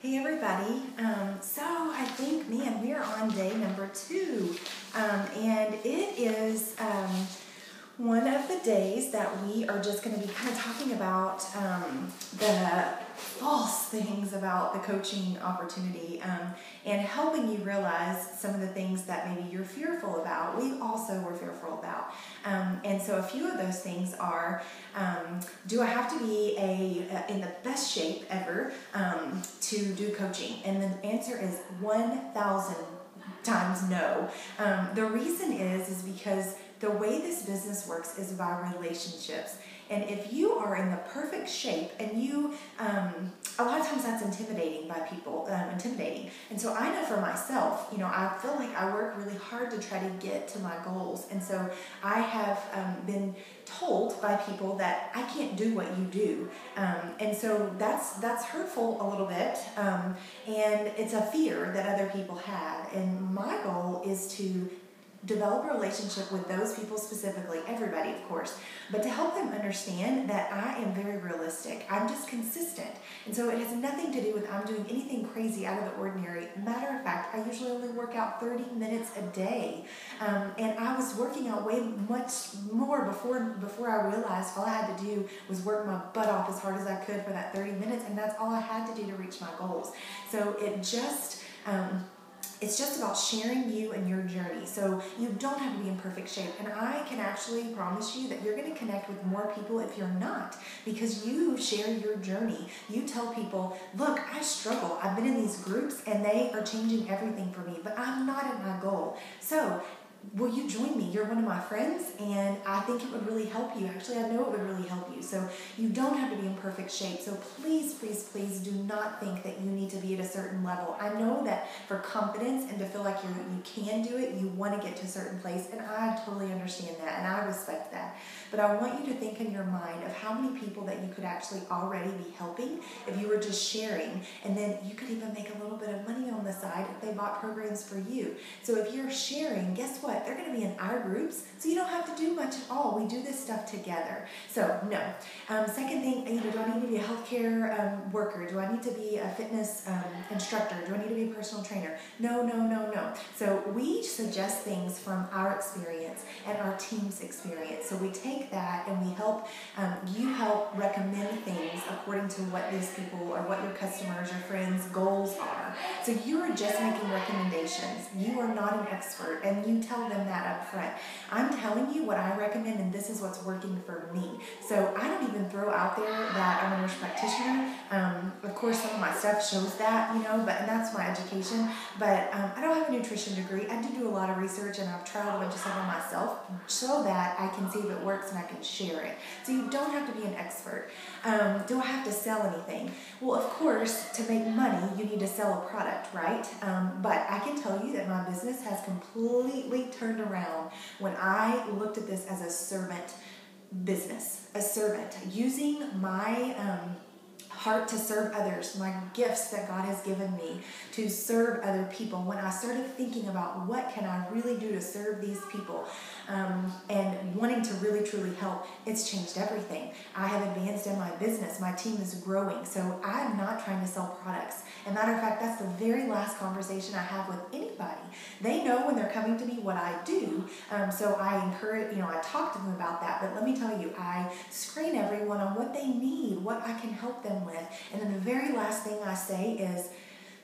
Hey everybody, so I think, man, we are on day number 2, and it is one of the days that we are just going to be kind of talking about the false things about the coaching opportunity and helping you realize some of the things that maybe you're fearful about. We also were fearful about. And so a few of those things are, do I have to be in the best shape ever to do coaching? And the answer is 1,000 times no. The reason is because the way this business works is by relationships. And if you are in the perfect shape and you, a lot of times that's intimidating by people, And so I know for myself, I feel like I work really hard to try to get to my goals. And so I have been told by people that I can't do what you do. And so that's hurtful a little bit. And it's a fear that other people have. And my goal is to develop a relationship with those people specifically, everybody of course, but to help them understand that I am very realistic. I'm just consistent. And so it has nothing to do with I'm doing anything crazy out of the ordinary. Matter of fact, I usually only work out 30 minutes a day. And I was working out way much more before I realized all I had to do was work my butt off as hard as I could for that 30 minutes, and that's all I had to do to reach my goals. So it's just about sharing you and your journey. So you don't have to be in perfect shape. And I can actually promise you that you're going to connect with more people if you're not, because you share your journey. You tell people, look, I struggle. I've been in these groups and they are changing everything for me, but I'm not at my goal. So will you join me? You're one of my friends, and I think it would really help you. Actually, I know it would really help you. So you don't have to be in perfect shape. So please, please, please do not think that you need to be at a certain level. I know that for confidence and to feel like you can do it, you want to get to a certain place, and I totally understand that, and I respect that. But I want you to think in your mind of how many people that you could actually already be helping if you were just sharing, and then you could even make a little bit of money on the side if they bought programs for you. So if you're sharing, guess what? They're going to be in our groups, so you don't have to do much at all. We do this stuff together. So no. Second thing, do I need to be a healthcare worker? Do I need to be a fitness instructor? Do I need to be a personal trainer? No, no, no, no. So we suggest things from our experience and our team's experience. So we take that and we help, you help recommend things according to what these people or what your customers, your friends' goals are. So you are just making recommendations. You are not an expert, and you tell them that up front. I'm telling you what I recommend, and this is what's working for me. So I don't even throw out there that I'm a nurse practitioner. Of course, some of my stuff shows that, and that's my education. But I don't have a nutrition degree. I do a lot of research, and I've tried a bunch of stuff on myself so that I can see if it works and I can share it. So you don't have to be an expert. Do I have to sell anything? Well, of course, to make money, you need to sell a product, right? But I can tell you that my business has completely turned around when I looked at this as a servant business, a servant, using my heart to serve others, my gifts that God has given me to serve other people. When I started thinking about what can I really do to serve these people, and wanting to really truly help, it's changed everything. I have advanced in my business. My team is growing. So I'm not trying to sell products. As a matter of fact, that's the very last conversation I have with anybody. They know when they're coming to me what I do. So I encourage, I talk to them about that. But let me tell you, I screen everyone on what they need, what I can help them with. And then the very last thing I say is,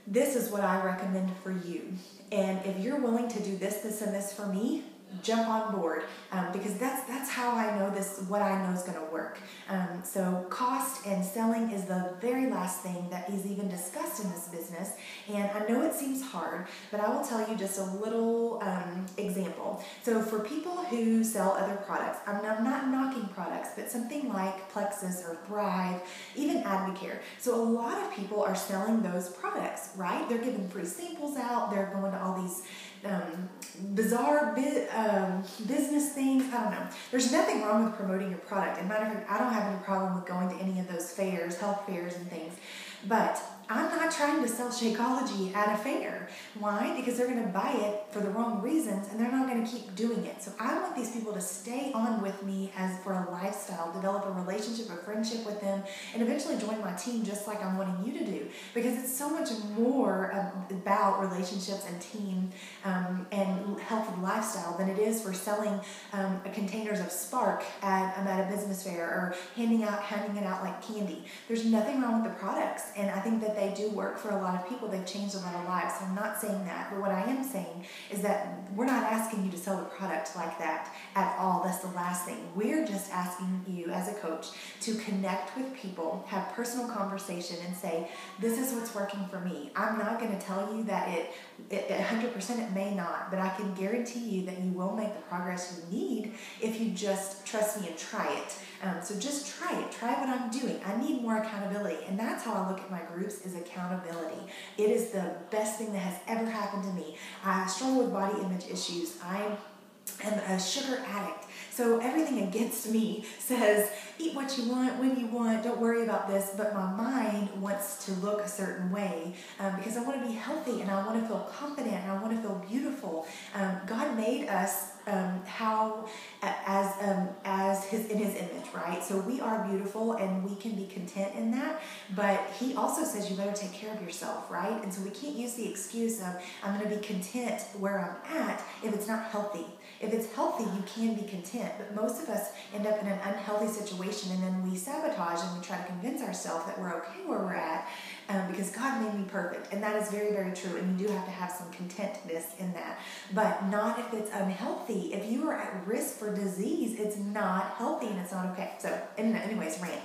this is what I recommend for you. And if you're willing to do this, this, and this for me, jump on board, because that's how I know what I know is going to work. So cost and selling is the very last thing that is even discussed in this business. And I know it seems hard, but I will tell you just a little example. So for people who sell other products, I'm not knocking products, but something like Plexus or Thrive, even Advocare. So a lot of people are selling those products, right? They're giving free samples out. They're going to all these bizarre business things. I don't know. There's nothing wrong with promoting your product. As a matter of fact, I don't have any problem with going to any of those fairs, health fairs and things. But I'm not trying to sell Shakeology at a fair. Why? Because they're going to buy it for the wrong reasons and they're not going to keep doing it. So I want these people to stay on with me as for a lifestyle, develop a relationship, a friendship with them, and eventually join my team just like I'm wanting you to do. Because it's so much more about relationships and team and health and lifestyle than it is for selling containers of Spark at a business fair or handing it out like candy. There's nothing wrong with the products, and I think that they do work for a lot of people. They've changed a lot of lives. So I'm not saying that, but what I am saying is that we're not asking you to sell the product like that at all. That's the last thing. We're just asking you as a coach to connect with people, have personal conversation, and say, this is what's working for me. I'm not going to tell you that it 100% it may not, but I can guarantee you that you will make the progress you need if you just trust me and try it. So just try it. Try what I'm doing. I need more accountability. And that's how I look at my groups, is accountability. It is the best thing that has ever happened to me. I struggle with body image issues. I am a sugar addict. So everything against me says, eat what you want, when you want, don't worry about this. But my mind wants to look a certain way because I want to be healthy and I want to feel confident and I want to feel beautiful. God made us in his image, right? So we are beautiful and we can be content in that, but he also says you better take care of yourself, right? And so we can't use the excuse of I'm going to be content where I'm at if it's not healthy. If it's healthy, you can be content, but most of us end up in an unhealthy situation and then we sabotage and we try to convince ourselves that we're okay where we're at because God made me perfect, and that is very, very true, and you do have to have some contentness in that, but not if it's unhealthy. If you are at risk for disease, it's not healthy and it's not okay. So anyways, rant.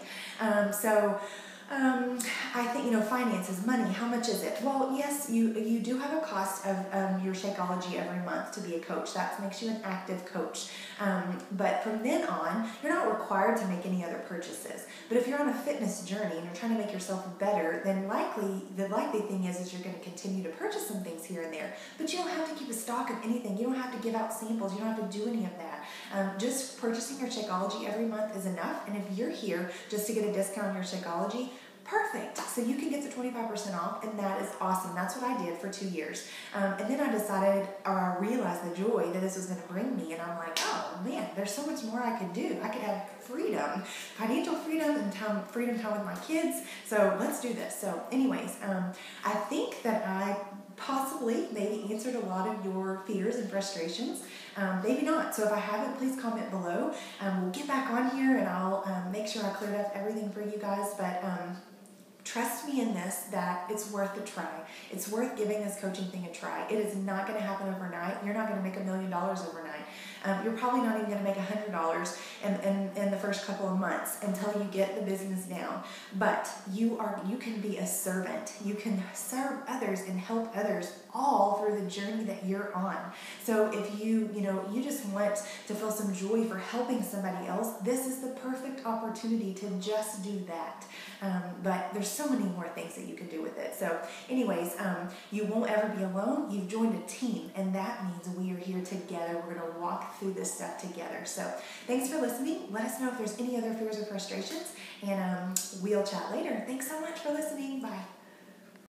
I think, finances, money, how much is it? Well, yes, you do have a cost of your Shakeology every month to be a coach. That makes you an active coach. But from then on, you're not required to make any other purchases. But if you're on a fitness journey and you're trying to make yourself better, then the likely thing is you're going to continue to purchase some things here and there. But you don't have to keep a stock of anything. You don't have to give out samples. You don't have to do any of that. Just purchasing your Shakeology every month is enough. And if you're here just to get a discount on your Shakeology, perfect. So you can get the 25% off, and that is awesome. That's what I did for 2 years. And then I decided, or I realized the joy that this was going to bring me, and I'm like, oh man, there's so much more I could do. I could have freedom, financial freedom, and freedom time with my kids. So let's do this. So anyways, I think that I possibly maybe answered a lot of your fears and frustrations. Maybe not. So if I haven't, please comment below. We'll get back on here and I'll make sure I cleared up everything for you guys. But trust me in this, that it's worth a try. It's worth giving this coaching thing a try. It is not going to happen overnight. You're not going to make $1 million overnight. You're probably not even going to make $100 in the first couple of months until you get the business down. But you can be a servant. You can serve others and help others all through the journey that you're on. So if you just want to feel some joy for helping somebody else, this is the perfect opportunity to just do that. But there's so many more things that you can do with it. So anyways, you won't ever be alone. You've joined a team, and that means we are here together. We're going to walk through this stuff together. So thanks for listening. Let us know if there's any other fears or frustrations, and we'll chat later. Thanks so much for listening. Bye.